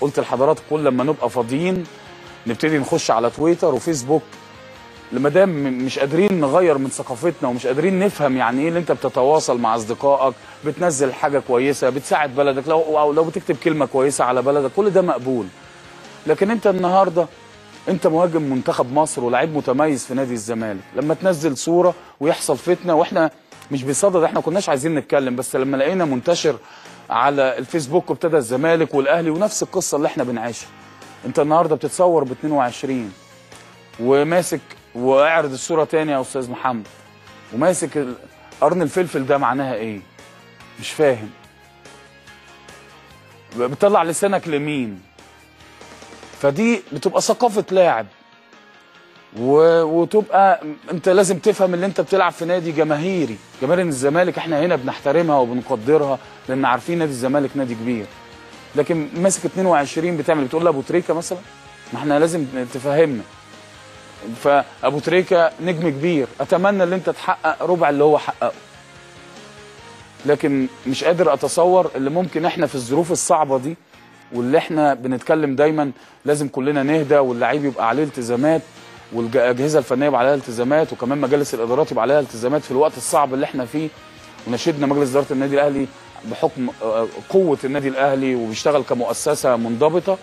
قلت لحضراتكم كل لما نبقى فاضيين نبتدي نخش على تويتر وفيسبوك، لما دام مش قادرين نغير من ثقافتنا ومش قادرين نفهم يعني ايه اللي انت بتتواصل مع اصدقائك، بتنزل حاجه كويسه، بتساعد بلدك، لو بتكتب كلمه كويسه على بلدك، كل ده مقبول. لكن انت النهارده انت مهاجم منتخب مصر ولاعيب متميز في نادي الزمالك، لما تنزل صوره ويحصل فتنه، واحنا مش بصدد، احنا كناش عايزين نتكلم، بس لما لقينا منتشر على الفيسبوك وابتدى الزمالك والاهلي ونفس القصه اللي احنا بنعيشها. انت النهارده بتتصور ب 22 وماسك، واعرض الصوره تاني يا استاذ محمد، وماسك قرن الفلفل، ده معناها ايه؟ مش فاهم. بتطلع لسانك لمين؟ فدي بتبقى ثقافه لاعب، وتبقى انت لازم تفهم ان انت بتلعب في نادي جماهيري، جماهير الزمالك احنا هنا بنحترمها وبنقدرها لان عارفين نادي الزمالك نادي كبير. لكن ماسك 22 بتقول لابو تريكه مثلا، ما احنا لازم تفهمنا. فابو تريكه نجم كبير، اتمنى ان انت تحقق ربع اللي هو حققه، لكن مش قادر اتصور اللي ممكن احنا في الظروف الصعبه دي، واللي احنا بنتكلم دايما لازم كلنا نهدى، واللعيب يبقى عليه التزامات، والاجهزه الفنيه يبقى عليها التزامات، وكمان مجالس الادارات يبقى عليها التزامات في الوقت الصعب اللي احنا فيه. ونشدنا مجلس اداره النادي الاهلي بحكم قوه النادي الاهلي وبيشتغل كمؤسسه منضبطه،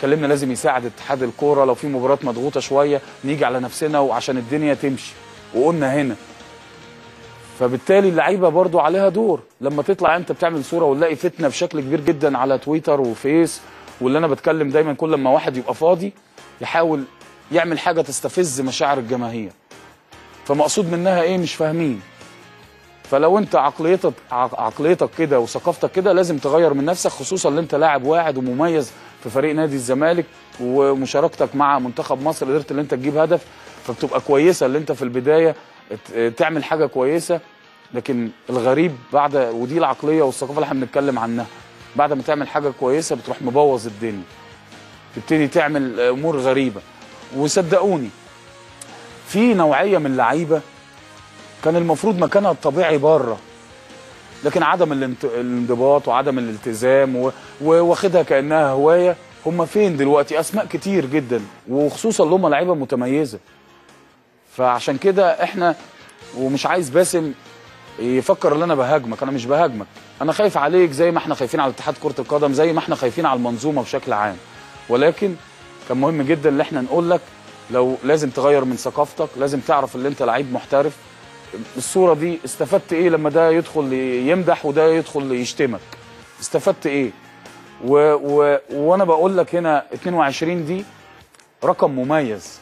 كلمنا لازم يساعد اتحاد الكوره لو في مباراه مضغوطه شويه نيجي على نفسنا وعشان الدنيا تمشي، وقلنا هنا. فبالتالي اللعيبه برضو عليها دور، لما تطلع انت بتعمل صوره ونلاقي فتنه بشكل كبير جدا على تويتر وفيس، واللي انا بتكلم دايما كل ما واحد يبقى فاضي يحاول يعمل حاجه تستفز مشاعر الجماهير. فمقصود منها ايه؟ مش فاهمين. فلو انت عقليتك كده وثقافتك كده لازم تغير من نفسك، خصوصا ان انت لاعب واعد ومميز في فريق نادي الزمالك، ومشاركتك مع منتخب مصر قدرت ان انت تجيب هدف، فبتبقى كويسه اللي انت في البدايه تعمل حاجه كويسه. لكن الغريب بعد، ودي العقليه والثقافه اللي احنا بنتكلم عنها، بعد ما تعمل حاجه كويسه بتروح مبوظ الدنيا، تبتدي تعمل امور غريبه. وصدقوني في نوعيه من اللعيبه كان المفروض مكانها الطبيعي بره، لكن عدم الانضباط وعدم الالتزام واخدها كانها هوايه. هم فين دلوقتي؟ اسماء كتير جدا، وخصوصا اللي هم لعيبه متميزه. فعشان كده احنا، ومش عايز باسم يفكر ان انا بهاجمك، انا مش بهاجمك، انا خايف عليك زي ما احنا خايفين على اتحاد كره القدم، زي ما احنا خايفين على المنظومه بشكل عام. ولكن كان مهم جدا ان احنا نقول لك لو لازم تغير من ثقافتك، لازم تعرف ان انت لعيب محترف. الصوره دي استفدت ايه لما ده يدخل يمدح وده يدخل يشتمك؟ استفدت ايه؟ وانا بقول لك هنا 22 دي رقم مميز،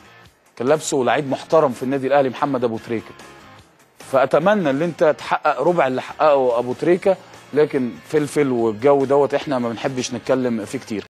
كان لابسه لعيب محترم في النادي الاهلي محمد ابو تريكه. فاتمنى ان انت تحقق ربع اللي حققه ابو تريكه، لكن فلفل والجو دوت احنا ما بنحبش نتكلم فيه كتير.